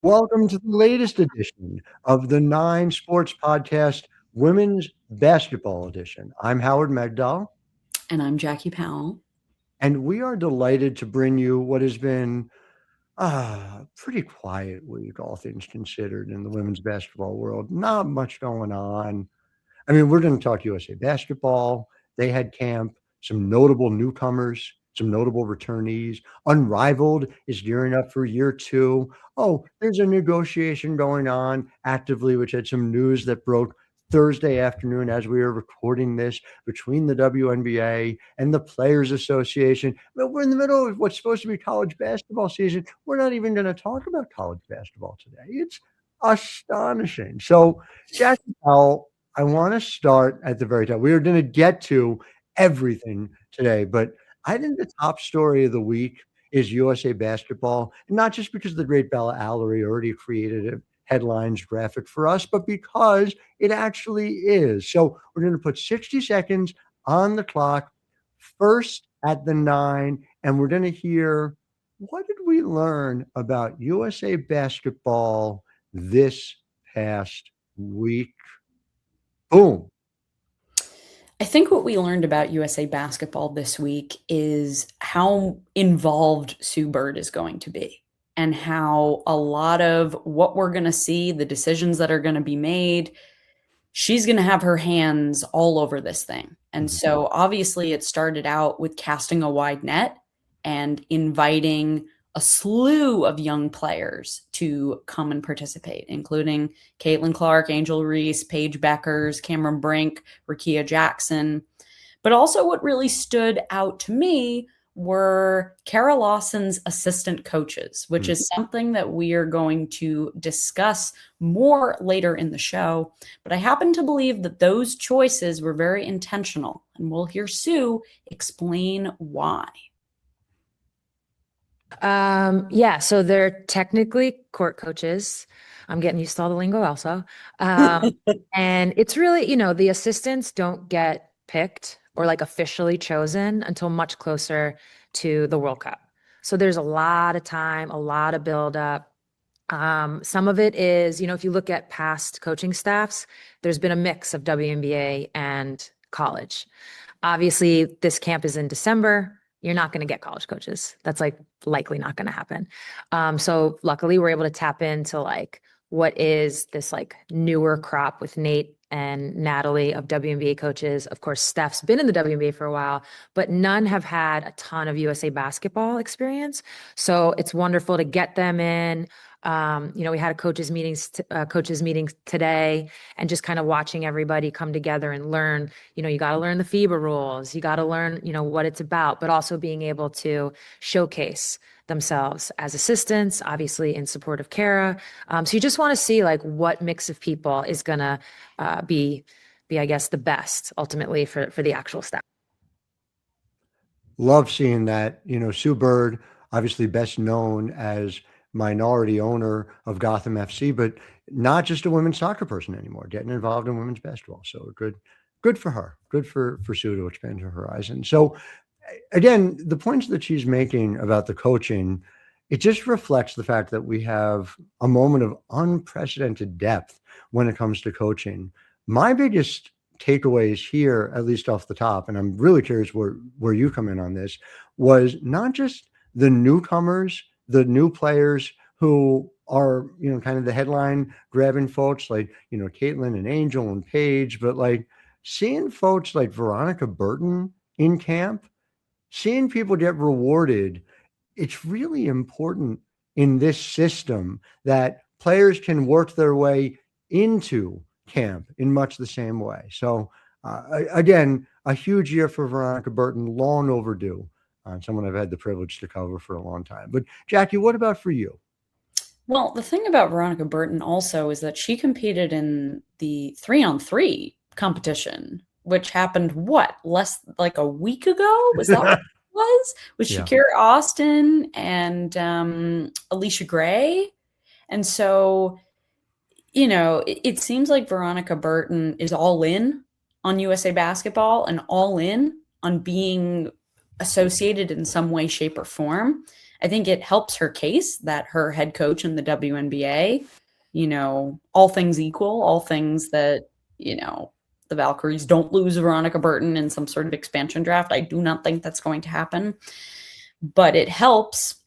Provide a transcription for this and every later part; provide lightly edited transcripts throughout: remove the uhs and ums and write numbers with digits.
Welcome to the latest edition of the Nine Sports Podcast, Women's Basketball Edition. I'm Howard Medgal, And I'm Jackie Powell. and we are delighted to bring you what has been a pretty quiet week, all things considered, in the women's basketball world. Not much going on. I mean, we're going to talk USA Basketball. They had camp, some notable newcomers, some notable returnees. Unrivaled is gearing up for year two. Oh, there's a negotiation going on actively, which had some news that broke Thursday afternoon as we were recording this between the WNBA and the Players Association. But we're in the middle of what's supposed to be college basketball season. We're not even going to talk about college basketball today. It's astonishing. So, Jackie Powell, I want to start at the very top. We are going to get to everything today, but I think the top story of the week is USA Basketball, and not just because the great Bella Allery already created a headlines graphic for us, but because it actually is. So we're going to put 60 seconds on the clock, first at the 9, and we're going to hear, what did we learn about USA Basketball this past week? Boom. I think what we learned about USA Basketball this week is how involved Sue Bird is going to be, and how a lot of what we're going to see, the decisions that are going to be made, she's going to have her hands all over this thing. And so obviously it started out with casting a wide net and inviting a slew of young players to come and participate, including Caitlin Clark, Angel Reese, Paige Beckers, Cameron Brink, Rakia Jackson. But also what really stood out to me were Kara Lawson's assistant coaches, which is something that we are going to discuss more later in the show. But I happen to believe that those choices were very intentional, and we'll hear Sue explain why. So they're technically court coaches. I'm getting used to all the lingo also. And it's really, the assistants don't get picked or like officially chosen until much closer to the World Cup. So there's a lot of time, a lot of buildup. Some of it is, if you look at past coaching staffs, there's been a mix of WNBA and college. Obviously, this camp is in December. You're not going to get college coaches. That's likely not going to happen. So luckily we're able to tap into what is this newer crop with Nate and Natalie of WNBA coaches. Of course, Steph's been in the WNBA for a while, but none have had a ton of USA basketball experience. So it's wonderful to get them in. We had a coaches meeting today, and just kind of watching everybody come together and learn, you got to learn the FIBA rules. You got to learn, what it's about, but also being able to showcase themselves as assistants, obviously in support of Kara. So you just want to see what mix of people is going to be, I guess, the best ultimately for the actual staff. Love seeing that. Sue Bird, obviously best known as minority owner of Gotham FC, but not just a women's soccer person anymore, getting involved in women's basketball. So good for her. Good for Sue to expand her horizon. So again, the points that she's making about the coaching, it just reflects the fact that we have a moment of unprecedented depth when it comes to coaching. My biggest takeaways here, at least off the top, and I'm really curious where you come in on this, was not just the newcomers, the new players who are, kind of the headline grabbing folks like, Caitlin and Angel and Paige, but seeing folks like Veronica Burton in camp, seeing people get rewarded. It's really important in this system that players can work their way into camp in much the same way. So again, a huge year for Veronica Burton, long overdue. Someone I've had the privilege to cover for a long time. But Jackie, what about for you? Well, the thing about Veronica Burton also is that she competed in the 3-on-3 competition, which happened less a week ago? Was that what it was? With Shakira Austin and Alicia Gray. And so, it seems like Veronica Burton is all in on USA Basketball and all in on being associated in some way, shape, or form. I think it helps her case that her head coach in the WNBA, all things equal, all things that, the Valkyries don't lose Veronica Burton in some sort of expansion draft. I do not think that's going to happen. But it helps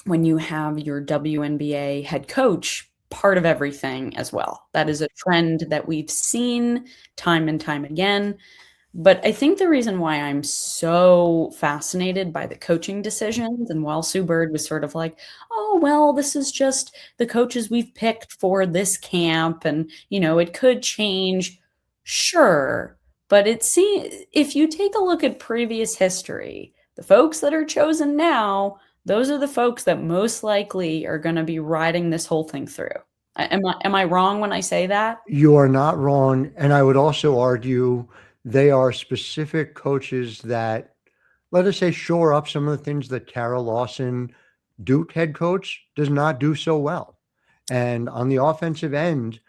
when you have your WNBA head coach part of everything as well. That is a trend that we've seen time and time again. But I think the reason why I'm so fascinated by the coaching decisions, and while Sue Bird was sort of like, oh, well, this is just the coaches we've picked for this camp, and, it could change. Sure. But if you take a look at previous history, the folks that are chosen now, those are the folks that most likely are going to be riding this whole thing through. Am I wrong when I say that? You are not wrong. And I would also argue they are specific coaches that, let us say, shore up some of the things that Kara Lawson, Duke head coach, does not do so well. And on the offensive end,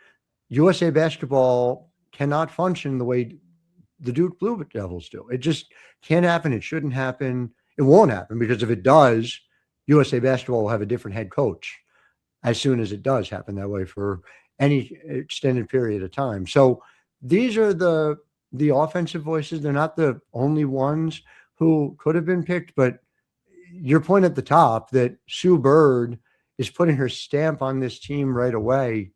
USA basketball cannot function the way the Duke Blue Devils do. It just can't happen. It shouldn't happen. It won't happen, because if it does, USA basketball will have a different head coach as soon as it does happen that way for any extended period of time. So these are the offensive voices. They're not the only ones who could have been picked, but your point at the top that Sue Bird is putting her stamp on this team right away,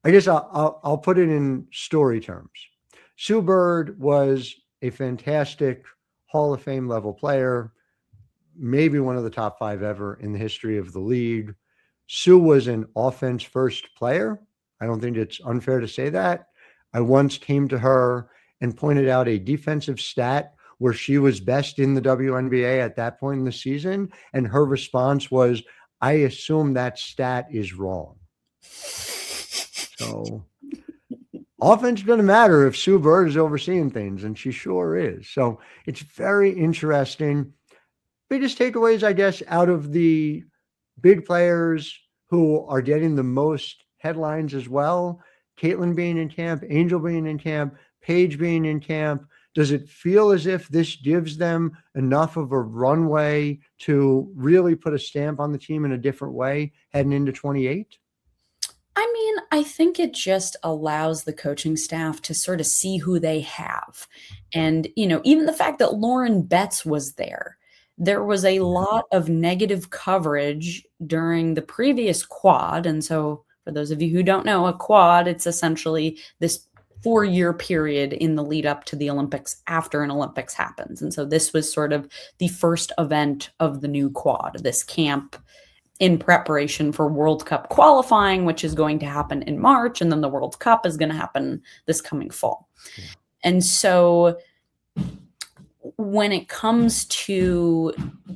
I guess I'll put it in story terms. Sue Bird was a fantastic Hall of Fame level player, maybe one of the top 5 ever in the history of the league. Sue was an offense first player. I don't think it's unfair to say that. I once came to her and pointed out a defensive stat where she was best in the WNBA at that point in the season. And her response was, I assume that stat is wrong. So offense is going to matter if Sue Bird is overseeing things, and she sure is. So it's very interesting. Biggest takeaways, I guess, out of the big players who are getting the most headlines as well: Caitlin being in camp, Angel being in camp, Paige being in camp. Does it feel as if this gives them enough of a runway to really put a stamp on the team in a different way heading into 28? I mean, I think it just allows the coaching staff to sort of see who they have. And, even the fact that Lauren Betts was there was a lot of negative coverage during the previous quad. And so for those of you who don't know, a quad, it's essentially this 4-year period in the lead up to the Olympics after an Olympics happens. And so this was sort of the first event of the new quad, this camp in preparation for World Cup qualifying, which is going to happen in March. And then the World Cup is going to happen this coming fall. Yeah. And so when it comes to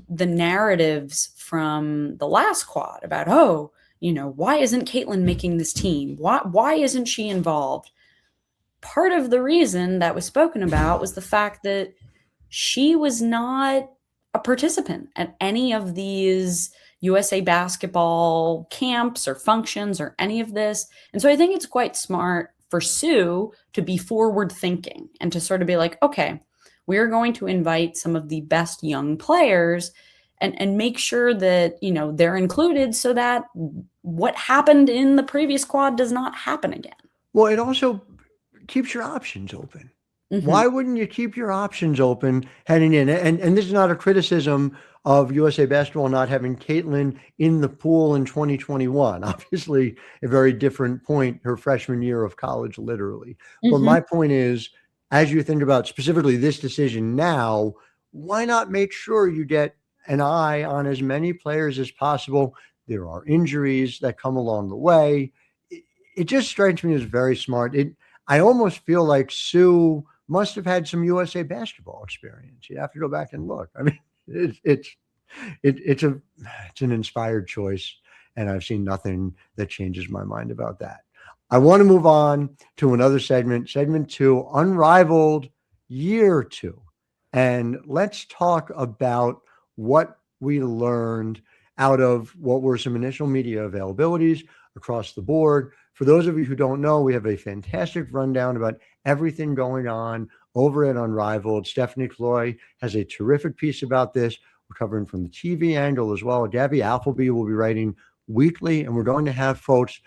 the narratives from the last quad about, why isn't Caitlin making this team? Why isn't she involved? Part of the reason that was spoken about was the fact that she was not a participant at any of these USA basketball camps or functions or any of this. And so I think it's quite smart for Sue to be forward thinking and to sort of be like, okay, we're going to invite some of the best young players and make sure that, they're included so that what happened in the previous quad does not happen again. Well, it also keeps your options open. Mm-hmm. Why wouldn't you keep your options open heading in? And this is not a criticism of USA basketball not having Caitlin in the pool in 2021. Obviously, a very different point her freshman year of college, literally. Mm-hmm. But my point is, as you think about specifically this decision now, why not make sure you get an eye on as many players as possible? There are injuries that come along the way. It just strikes me as very smart. I almost feel like Sue must have had some USA basketball experience. You have to go back and look. I mean, it's an inspired choice, and I've seen nothing that changes my mind about that. I want to move on to another segment 2, Unrivaled Year 2. And let's talk about what we learned out of what were some initial media availabilities across the board. For those of you who don't know, we have a fantastic rundown about everything going on over at Unrivaled. Stephanie Kaloi has a terrific piece about this. We're covering from the TV angle as well. Gabby Appleby will be writing weekly, and we're going to have folks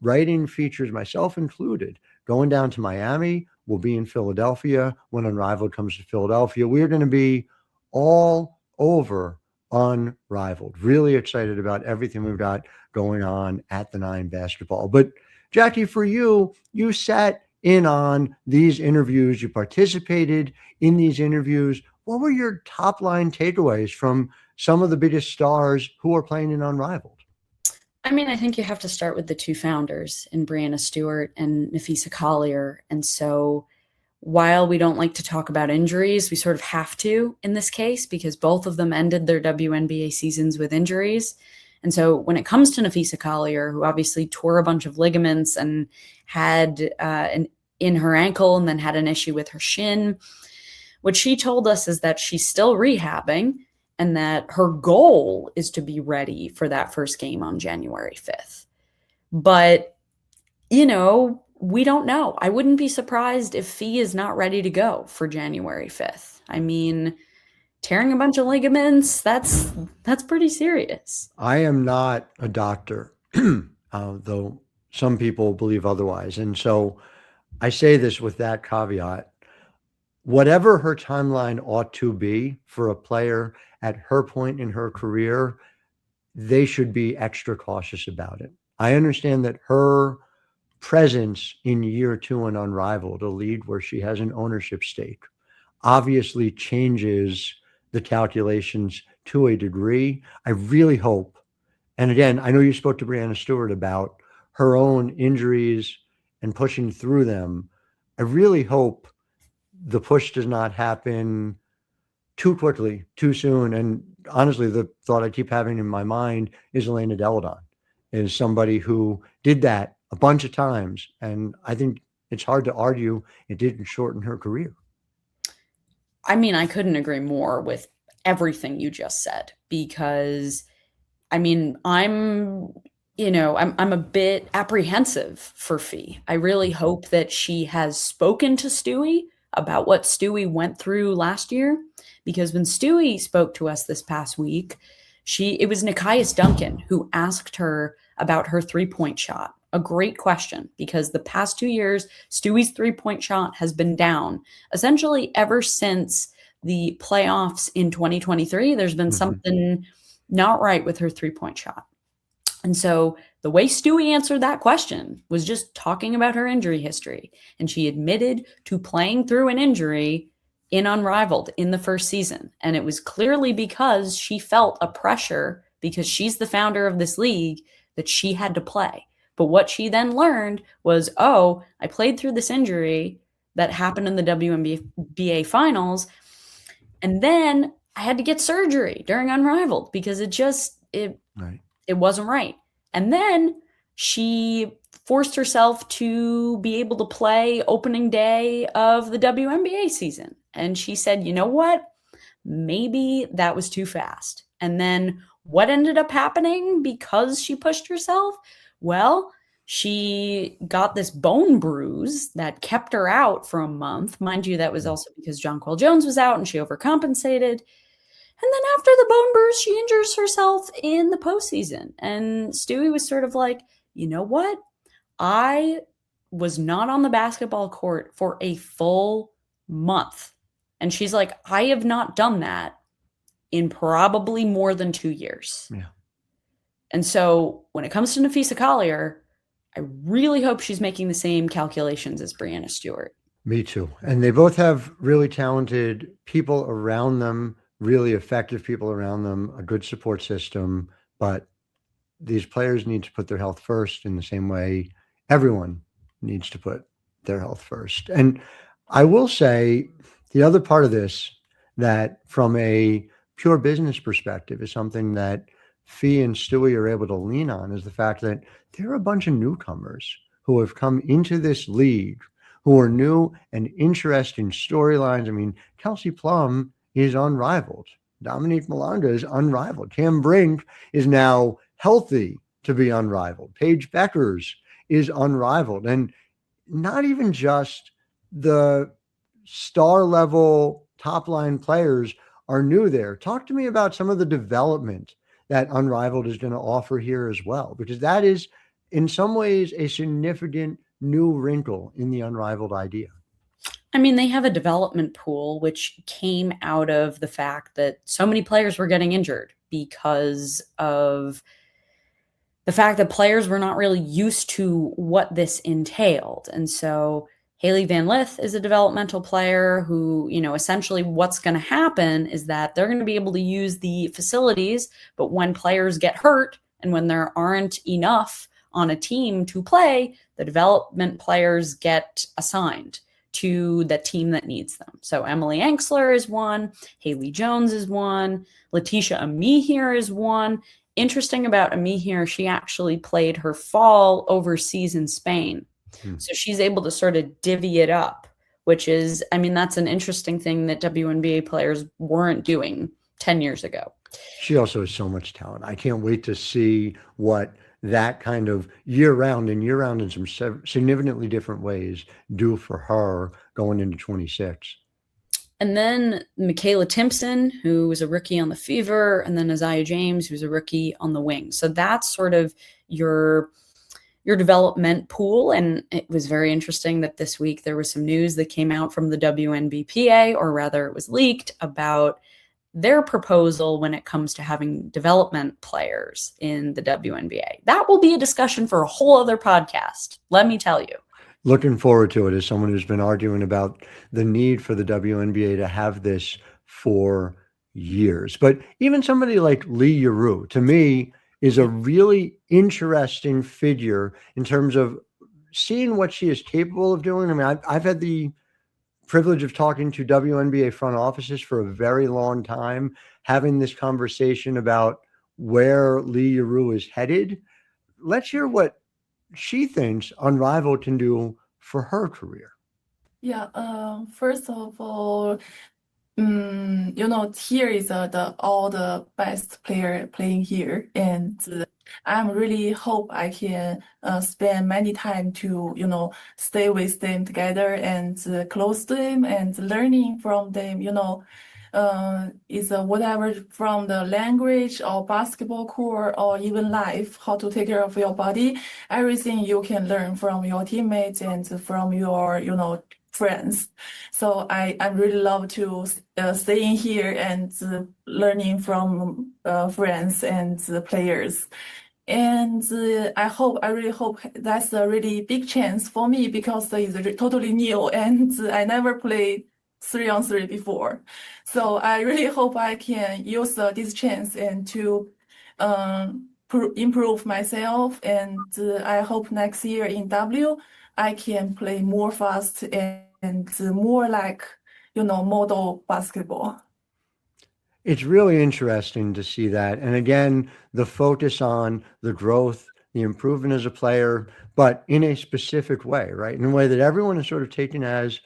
writing features, myself included, going down to Miami. We'll be in Philadelphia when Unrivaled comes to Philadelphia. We're going to be all over Unrivaled. Really excited about everything we've got going on at the Nine basketball. But Jackie, for you, you sat in on these interviews. You participated in these interviews. What were your top line takeaways from some of the biggest stars who are playing in Unrivaled? I mean, I think you have to start with the two founders in Breanna Stewart and Napheesa Collier. And so while we don't like to talk about injuries, we sort of have to in this case because both of them ended their WNBA seasons with injuries. And so when it comes to Napheesa Collier, who obviously tore a bunch of ligaments and had in her ankle and then had an issue with her shin, what she told us is that she's still rehabbing and that her goal is to be ready for that first game on January 5th. But, you know, we don't know. I wouldn't be surprised if Fee is not ready to go for January 5th. I mean, tearing a bunch of ligaments, that's pretty serious. I am not a doctor, though some people believe otherwise. And so I say this with that caveat. Whatever her timeline ought to be for a player at her point in her career, they should be extra cautious about it. I understand that her presence in year 2 in Unrivaled, a league where she has an ownership stake, obviously changes the calculations to a degree. I really hope, and again, I know you spoke to Breanna Stewart about her own injuries and pushing through them. I really hope the push does not happen too quickly, too soon. And honestly, the thought I keep having in my mind is Elena Deladon is somebody who did that a bunch of times. And I think it's hard to argue it didn't shorten her career. I mean, I couldn't agree more with everything you just said because, I mean, I'm a bit apprehensive for Fee. I really hope that she has spoken to Stewie about what Stewie went through last year, because when Stewie spoke to us this past week, it was Nikias Duncan who asked her about her three-point shot. A great question, because the past 2 years, Stewie's three-point shot has been down essentially ever since the playoffs in 2023. There's been something not right with her three-point shot. And so the way Stewie answered that question was just talking about her injury history. And she admitted to playing through an injury in Unrivaled in the first season. And it was clearly because she felt a pressure, because she's the founder of this league, that she had to play. But what she then learned was, oh, I played through this injury that happened in the WNBPA finals. And then I had to get surgery during Unrivaled because it wasn't right. And then she forced herself to be able to play opening day of the WNBA season. And she said, you know what? Maybe that was too fast. And then what ended up happening because she pushed herself? Well, she got this bone bruise that kept her out for a month. Mind you, that was also because Jonquel Jones was out and she overcompensated. And then after the bone bruise, she injures herself in the postseason. And Stewie was sort of like, you know what? I was not on the basketball court for a full month. And she's like, I have not done that in probably more than 2 years. Yeah. And so when it comes to Napheesa Collier, I really hope she's making the same calculations as Breanna Stewart. Me too. And they both have really talented people around them, really effective people around them, a good support system. But these players need to put their health first in the same way everyone needs to put their health first. And I will say the other part of this that from a pure business perspective is something that Fee and Stewie are able to lean on is the fact that there are a bunch of newcomers who have come into this league who are new and interesting storylines. I mean, Kelsey Plum is unrivaled. Dominique Malanga is unrivaled. Cam Brink is now healthy to be unrivaled. Paige Beckers is unrivaled. And not even just the star level top line players are new there. Talk to me about some of the development that Unrivaled is going to offer here as well, because that is in some ways a significant new wrinkle in the Unrivaled idea. I mean, they have a development pool, which came out of the fact that so many players were getting injured because of the fact that players were not really used to what this entailed. And so Haley Van Lith is a developmental player who, essentially what's going to happen is that they're going to be able to use the facilities, but when players get hurt and when there aren't enough on a team to play, the development players get assigned to the team that needs them. So Emily Anxler is one, Haley Jones is one, Letitia Amihir is one. Interesting about Amihir, she actually played her fall overseas in Spain. So she's able to sort of divvy it up, which is, that's an interesting thing that WNBA players weren't doing 10 years ago. She also has so much talent. I can't wait to see what that kind of year-round in some significantly different ways do for her going into 26. And then Michaela Timpson, who was a rookie on the Fever, and then Isaiah James, who's a rookie on the Wings. So that's sort of your development pool. And it was very interesting that this week there was some news that came out from the WNBPA, or rather it was leaked, about their proposal when it comes to having development players in the WNBA. That will be a discussion for a whole other podcast, let me tell you. Looking forward to it as someone who's been arguing about the need for the WNBA to have this for years. But even somebody like Lee Yarou, to me, is a really interesting figure in terms of seeing what she is capable of doing. I've had the privilege of talking to WNBA front offices for a very long time, having this conversation about where Lee Yarou is headed. Let's hear what she thinks Unrivaled can do for her career. Yeah, first of all, here is all the best player playing here, and I'm really hope I can spend many time to stay with them together and close to them and learning from them. Is whatever from the language or basketball court or even life, how to take care of your body, everything you can learn from your teammates and from your friends. So I really love to stay in here and learning from friends and players. And I really hope that's a really big chance for me because it's totally new and I never played 3-on-3 before. So I really hope I can use this chance and to improve myself. And I hope next year in W, I can play more fast and more like, model basketball. It's really interesting to see that. And again, the focus on the growth, the improvement as a player, but in a specific way, right? In a way that everyone is sort of taken as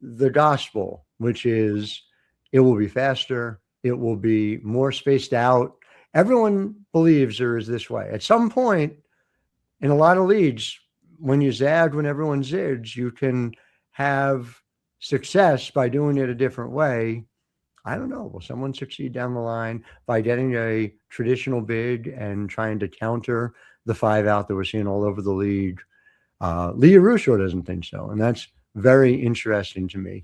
the gospel, which is it will be faster, it will be more spaced out. Everyone believes there is this way. At some point, in a lot of leagues, when you zag, when everyone zigs, you can have success by doing it a different way. I don't know. Will someone succeed down the line by getting a traditional big and trying to counter the 5-out that we're seeing all over the league? Lee Yarou sure doesn't think so. And that's very interesting to me.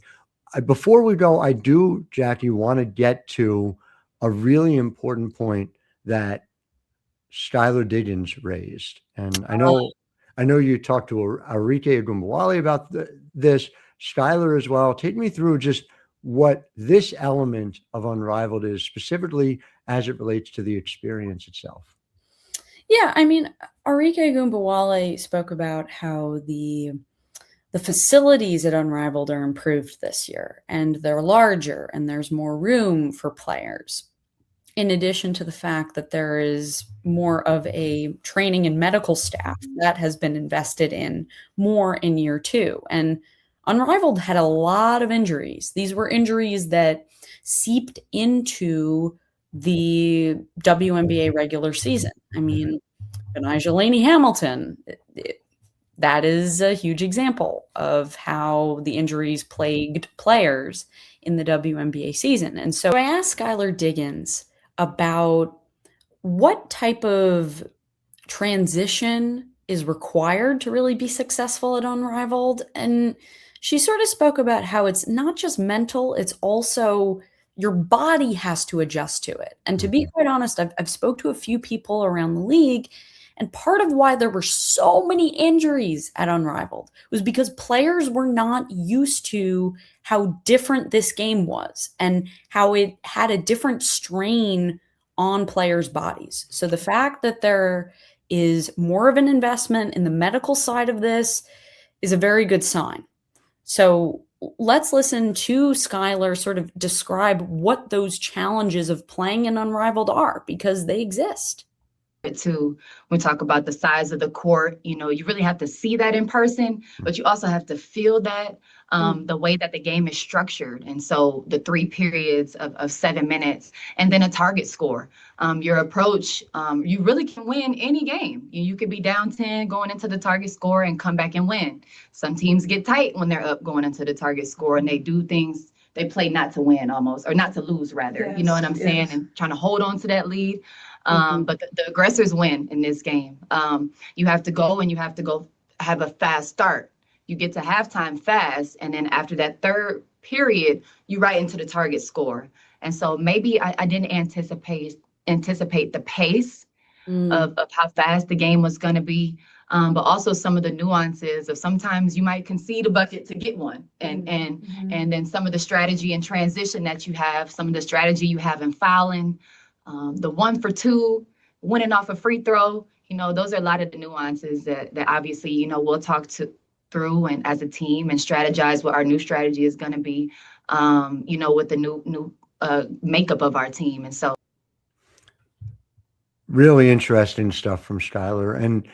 Before we go, I do, Jackie, want to get to a really important point that Skylar Diggins raised. And I know you talked to Arike Agumbawale about this, Skylar as well. Take me through just what this element of Unrivaled is, specifically as it relates to the experience itself. Yeah, Arike Agumbawale spoke about how the facilities at Unrivaled are improved this year, and they're larger, and there's more room for players. In addition to the fact that there is more of a training and medical staff that has been invested in more in year 2. And Unrivaled had a lot of injuries. These were injuries that seeped into the WNBA regular season. Benijah Laney Hamilton, that is a huge example of how the injuries plagued players in the WNBA season. And so I asked Skylar Diggins about what type of transition is required to really be successful at Unrivaled. And she sort of spoke about how it's not just mental, it's also your body has to adjust to it. And to be quite honest, I've spoke to a few people around the league, and part of why there were so many injuries at Unrivaled was because players were not used to how different this game was and how it had a different strain on players' bodies. So the fact that there is more of an investment in the medical side of this is a very good sign. So let's listen to Skylar sort of describe what those challenges of playing in Unrivaled are, because they exist. Too, when we talk about the size of the court, you really have to see that in person, but you also have to feel that the way that the game is structured. And so the 3 periods of 7 minutes and then a target score, your approach, you really can win any game. You could be down 10 going into the target score and come back and win. Some teams get tight when they're up going into the target score, and they do things, they play not to win almost, or not to lose rather, Yes, you know what I'm saying? And trying to hold on to that lead. But the aggressors win in this game. You have to go have a fast start. You get to halftime fast, and then after that 3rd period, you right into the target score. And so maybe I didn't anticipate the pace of how fast the game was going to be, but also some of the nuances of sometimes you might concede a bucket to get one, and then some of the strategy and transition that you have, some of the strategy you have in fouling. The 1 for 2, winning off a free throw, those are a lot of the nuances that obviously, we'll talk through and as a team and strategize what our new strategy is going to be, with the new makeup of our team. And so. Really interesting stuff from Skylar. And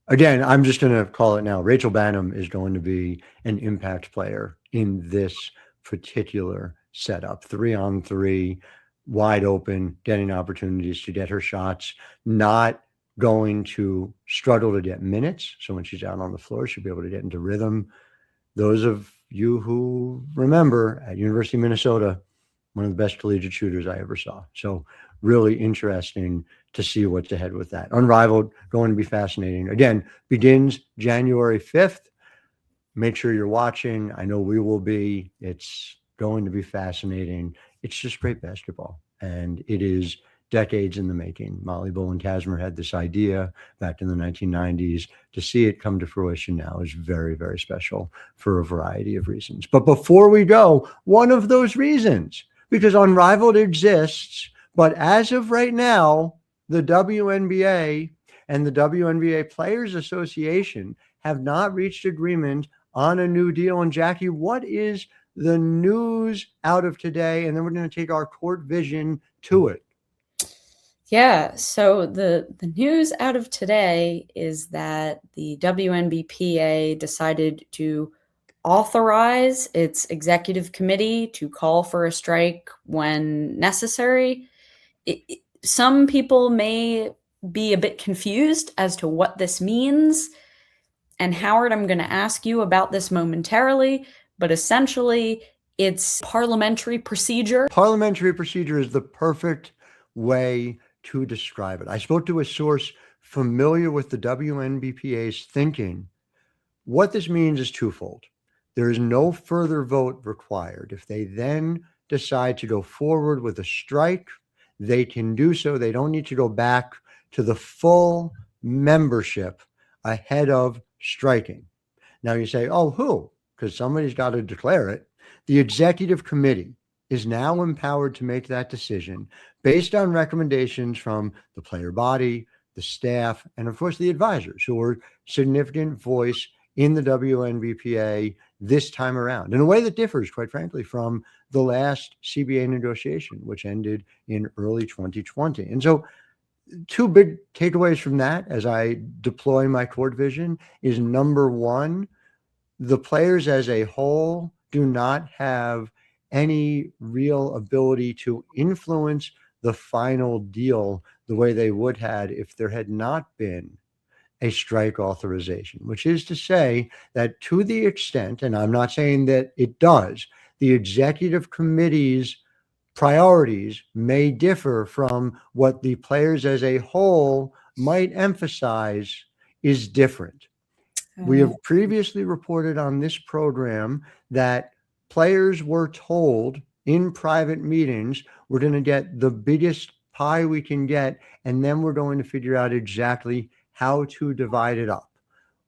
again, I'm just going to call it now. Rachel Banham is going to be an impact player in this particular setup. 3-on-3. Wide open, getting opportunities to get her shots, not going to struggle to get minutes. So when she's out on the floor, she'll be able to get into rhythm. Those of you who remember, at University of Minnesota, one of the best collegiate shooters I ever saw. So really interesting to see what's ahead with that. Unrivaled, going to be fascinating. Again, begins January 5th. Make sure you're watching. I know we will be. It's going to be fascinating. It's just great basketball, and it is decades in the making. Molly Bowen-Kazmer had this idea back in the 1990s. To see it come to fruition now is very, very special for a variety of reasons. But before we go, one of those reasons, because Unrivaled exists, but as of right now, the WNBA and the WNBA Players Association have not reached agreement on a new deal. And Jackie, what is the news out of today? And then we're going to take our court vision to it. Yeah, so the news out of today is that the WNBPA decided to authorize its executive committee to call for a strike when necessary. Some people may be a bit confused as to what this means. And Howard, I'm going to ask you about this momentarily, but essentially it's parliamentary procedure. Parliamentary procedure is the perfect way to describe it. I spoke to a source familiar with the WNBPA's thinking. What this means is twofold. There is no further vote required. If they then decide to go forward with a strike, they can do so. They don't need to go back to the full membership ahead of striking. Now you say, oh, who? Because somebody's got to declare it. The executive committee is now empowered to make that decision based on recommendations from the player body, the staff, and of course the advisors, who are significant voice in the WNBPA this time around in a way that differs, quite frankly, from the last CBA negotiation, which ended in early 2020. And so two big takeaways from that as I deploy my court vision is, number one, the players as a whole do not have any real ability to influence the final deal the way they would have if there had not been a strike authorization, which is to say that to the extent, and I'm not saying that it does, the executive committee's priorities may differ from what the players as a whole might emphasize is different. We have previously reported on this program that players were told in private meetings, we're going to get the biggest pie we can get, and then we're going to figure out exactly how to divide it up.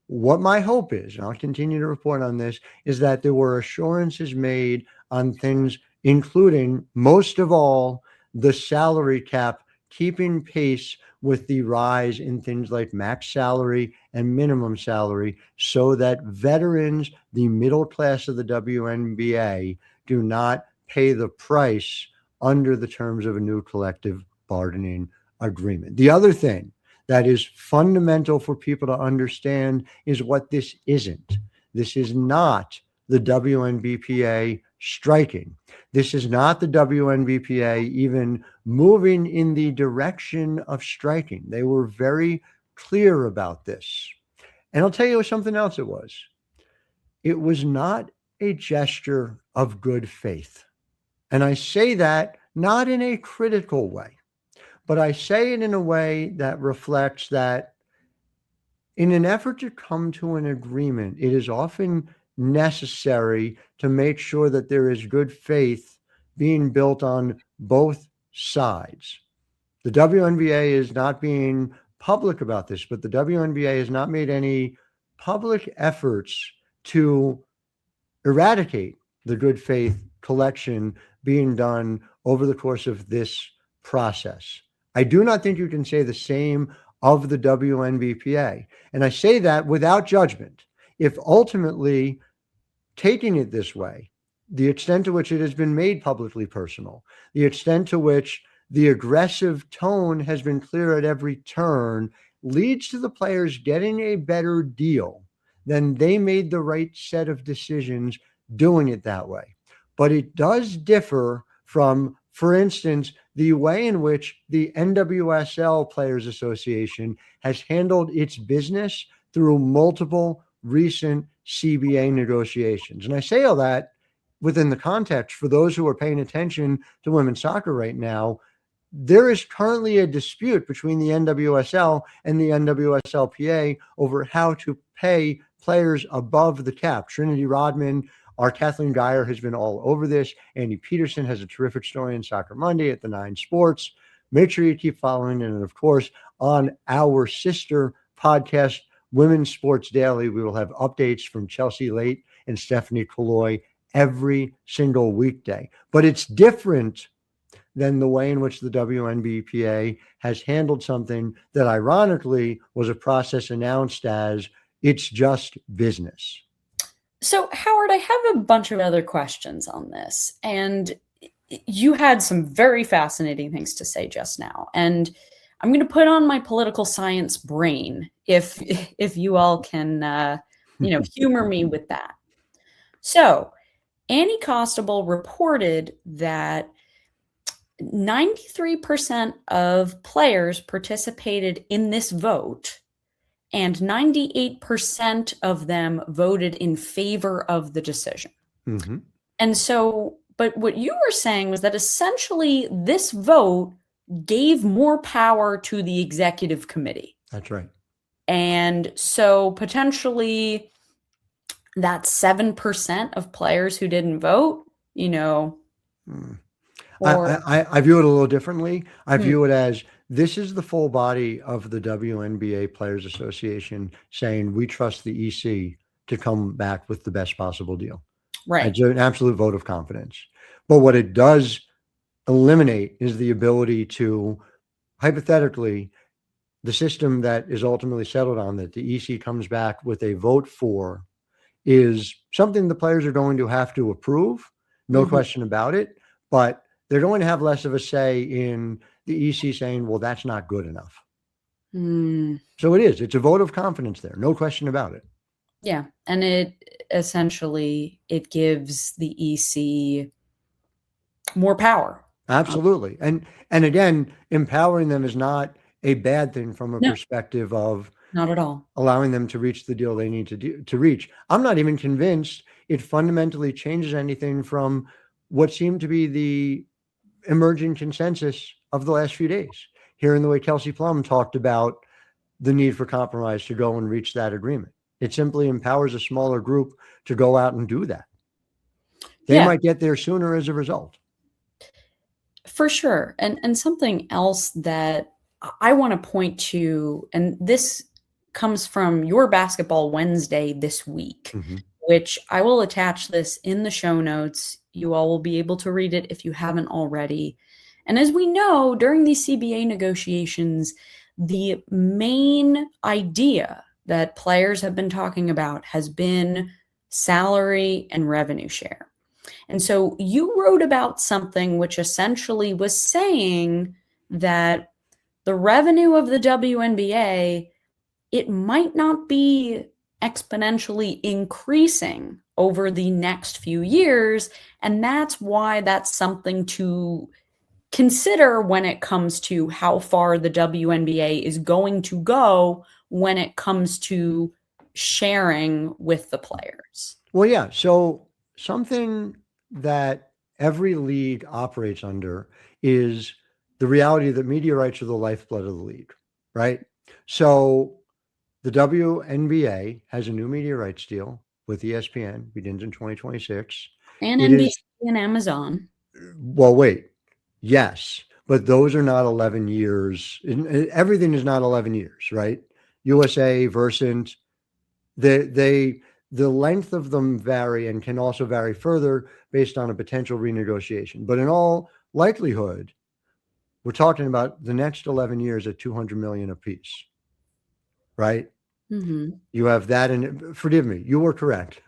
What my hope is, and I'll continue to report on this, is that there were assurances made on things, including, most of all, the salary cap keeping pace with the rise in things like max salary and minimum salary, so that veterans, the middle class of the WNBA, do not pay the price under the terms of a new collective bargaining agreement. The other thing that is fundamental for people to understand is what this isn't. This is not the WNBPA striking. This is not the WNBPA even moving in the direction of striking. They were very clear about this. And I'll tell you something else it was. It was not a gesture of good faith. And I say that not in a critical way, but I say it in a way that reflects that in an effort to come to an agreement, it is often necessary to make sure that there is good faith being built on both sides. The WNBA is not being public about this, but the WNBA has not made any public efforts to eradicate the good faith collection being done over the course of this process. I do not think you can say the same of the WNBPA. And I say that without judgment. If ultimately taking it this way, the extent to which it has been made publicly personal, the extent to which the aggressive tone has been clear at every turn, leads to the players getting a better deal, then they made the right set of decisions doing it that way. But it does differ from, for instance, the way in which the NWSL Players Association has handled its business through multiple recent CBA negotiations. And I say all that within the context, for those who are paying attention to women's soccer right now, there is currently a dispute between the NWSL and the NWSLPA over how to pay players above the cap. Trinity Rodman, our Kathleen Geyer, has been all over this. Andy Peterson has a terrific story in Soccer Monday at the 9 Sports. Make sure you keep following. And of course, on our sister podcast, Women's Sports Daily, we will have updates from Chelsea Late and Stephanie Kaloi every single weekday. But it's different than the way in which the WNBPA has handled something that ironically was a process announced as it's just business. So, Howard, I have a bunch of other questions on this, and you had some very fascinating things to say just now. And I'm going to put on my political science brain if you all can, humor me with that. So, Annie Costabile reported that 93% of players participated in this vote, and 98% of them voted in favor of the decision. Mm-hmm. And so, but what you were saying was that essentially this vote gave more power to the executive committee. That's right. And so potentially that's 7% of players who didn't vote, I view it a little differently. I view it as this is the full body of the WNBA Players Association saying we trust the EC to come back with the best possible deal. Right. It's an absolute vote of confidence. But what it does eliminate is the ability to, hypothetically, the system that is ultimately settled on that the EC comes back with a vote for is something the players are going to have to approve, no question about it, but they're going to have less of a say in the EC saying, well, that's not good enough. So it's a vote of confidence there, no question about it. Yeah. And it gives the EC more power. Absolutely. And again, empowering them is not a bad thing from a perspective of Not at all. allowing them to reach the deal they need to reach. I'm not even convinced it fundamentally changes anything from what seemed to be the emerging consensus of the last few days. Hearing the way Kelsey Plum talked about the need for compromise to go and reach that agreement. It simply empowers a smaller group to go out and do that. They might get there sooner as a result. For sure. And something else that I want to point to, and this comes from your Basketball Wednesday this week, which I will attach this in the show notes. You all will be able to read it if you haven't already. And as we know, during these CBA negotiations, the main idea that players have been talking about has been salary and revenue share. And so you wrote about something which essentially was saying that the revenue of the WNBA, it might not be exponentially increasing over the next few years. And that's why that's something to consider when it comes to how far the WNBA is going to go when it comes to sharing with the players. Well, yeah. So something that every league operates under is the reality that media rights are the lifeblood of the league, right? So the WNBA has a new media rights deal with ESPN, begins in 2026. And NBC and Amazon. Well, wait. Yes, but those are not 11 years. Everything is not 11 years, right? USA, Versant, the length of them vary and can also vary further based on a potential renegotiation. But in all likelihood, we're talking about the next 11 years at $200 million apiece, right? You have that, and forgive me, you were correct.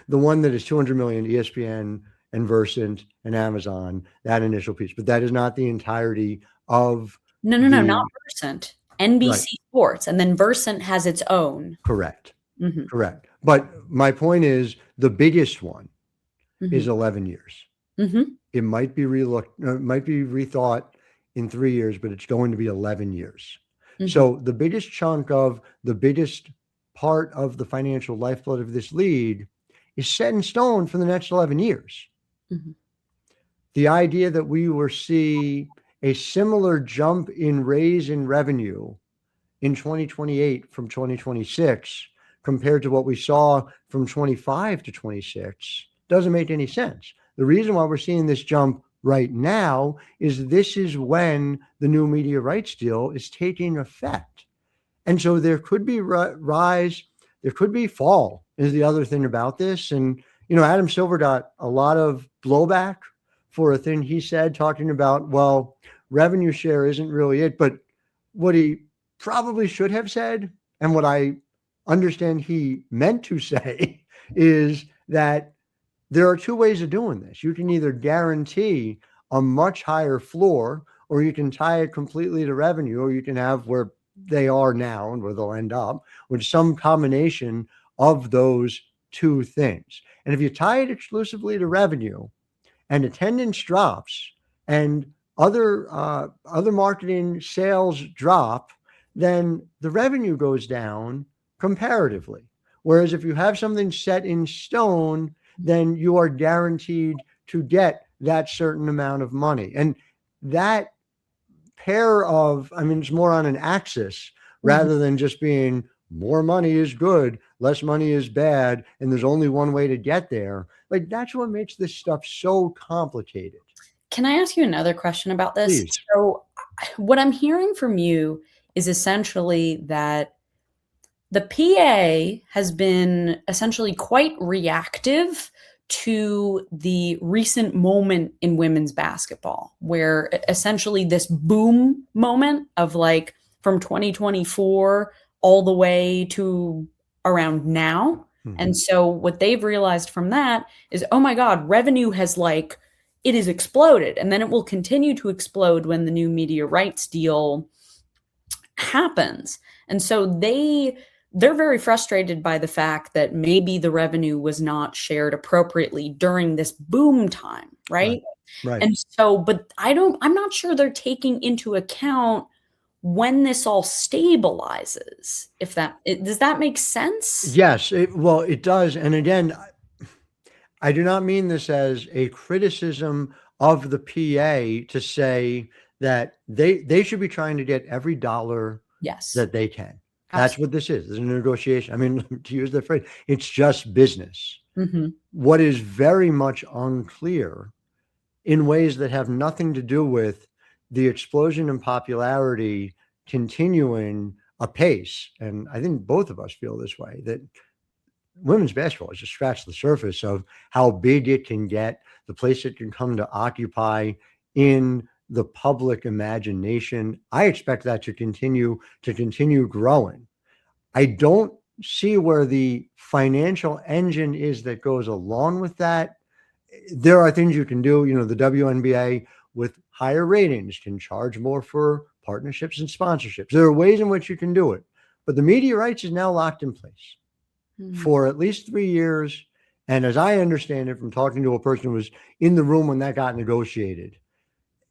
The one that is $200 million, ESPN and Versant and Amazon, that initial piece, but that is not the entirety of. No, not Versant. NBC Sports, and then Versant has its own. Correct. Correct. But my point is, the biggest one is 11 years. It might be rethought in 3 years, but it's going to be 11 years. So the biggest chunk of the biggest part of the financial lifeblood of this league is set in stone for the next 11 years. The idea that we will see a similar jump in raise in revenue in 2028 from 2026 compared to what we saw from 25 to 26 doesn't make any sense. The reason why we're seeing this jump right now is this is when the new media rights deal is taking effect. And so there could be rise, there could be fall is the other thing about this. And, Adam Silver got a lot of blowback for a thing he said, talking about, well, revenue share isn't really it. But what he probably should have said, and what I understand he meant to say, is that there are two ways of doing this. You can either guarantee a much higher floor, or you can tie it completely to revenue, or you can have where they are now and where they'll end up with some combination of those two things. And if you tie it exclusively to revenue and attendance drops and other marketing sales drop, then the revenue goes down comparatively. Whereas if you have something set in stone, then you are guaranteed to get that certain amount of money. And that pair of, it's more on an axis rather than just being more money is good, less money is bad, and there's only one way to get there. Like, that's what makes this stuff so complicated. Can I ask you another question about this? Please. So what I'm hearing from you is essentially that the PA has been essentially quite reactive to the recent moment in women's basketball, where essentially this boom moment of like from 2024 all the way to around now. And so what they've realized from that is, oh my God, revenue has it has exploded. And then it will continue to explode when the new media rights deal happens. And so they're very frustrated by the fact that maybe the revenue was not shared appropriately during this boom time, right? Right. And so, but I'm not sure they're taking into account when this all stabilizes, does that make sense? Yes, well, it does. And again, I do not mean this as a criticism of the PA to say that they should be trying to get every dollar Yes. that they can. That's what this is. It's a negotiation. I mean, to use the phrase, it's just business. Mm-hmm. What is very much unclear in ways that have nothing to do with the explosion in popularity continuing apace. And I think both of us feel this way, that women's basketball has just scratched the surface of how big it can get, the place it can come to occupy in the public imagination. I expect that to continue growing. I don't see where the financial engine is that goes along with that. There are things you can do. You know, the WNBA with higher ratings can charge more for partnerships and sponsorships. There are ways in which you can do it, but the media rights is now locked in place for at least 3 years. And as I understand it from talking to a person who was in the room when that got negotiated,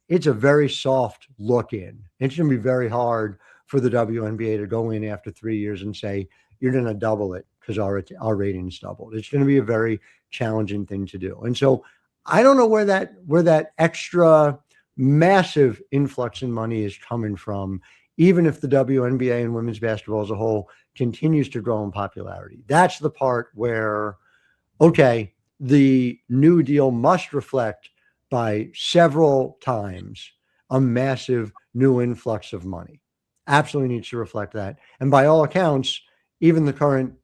it's a very soft look in. It's going to be very hard for the WNBA to go in after 3 years and say, you're going to double it because our ratings doubled. It's going to be a very challenging thing to do. And so I don't know where that extra massive influx in money is coming from, even if the WNBA and women's basketball as a whole continues to grow in popularity. That's the part where, okay, the New Deal must reflect by several times a massive new influx of money. Absolutely needs to reflect that. And by all accounts, even the current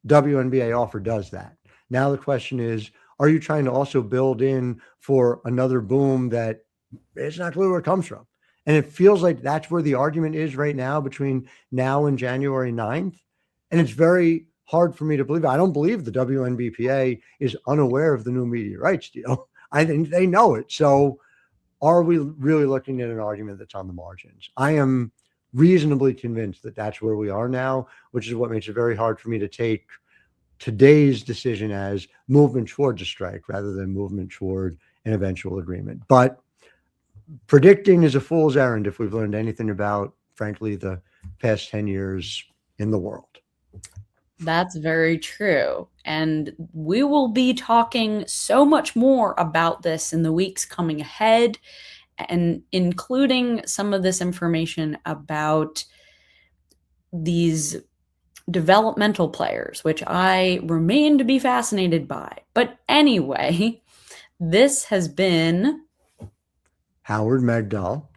WNBA offer does that. Now the question is, are you trying to also build in for another boom that it's not clear where it comes from? And it feels like that's where the argument is right now between now and January 9th. And it's very hard for me to believe. I don't believe the WNBPA is unaware of the new media rights deal. I think they know it. So are we really looking at an argument that's on the margins? I am reasonably convinced that that's where we are now, which is what makes it very hard for me to take today's decision as movement towards a strike rather than movement toward an eventual agreement. But predicting is a fool's errand if we've learned anything about, frankly, the past 10 years in the world. That's very true. And we will be talking so much more about this in the weeks coming ahead, and including some of this information about these developmental players, which I remain to be fascinated by. But anyway, this has been Howard Medgal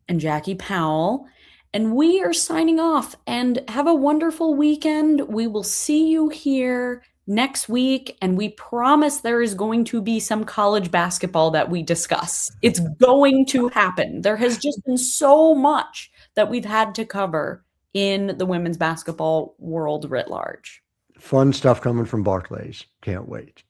and Jackie Powell, and we are signing off. And have a wonderful weekend. We will see you here next week, and we promise there is going to be some college basketball that we discuss. It's going to happen. There has just been so much that we've had to cover in the women's basketball world writ large. Fun stuff coming from Barclays. Can't wait.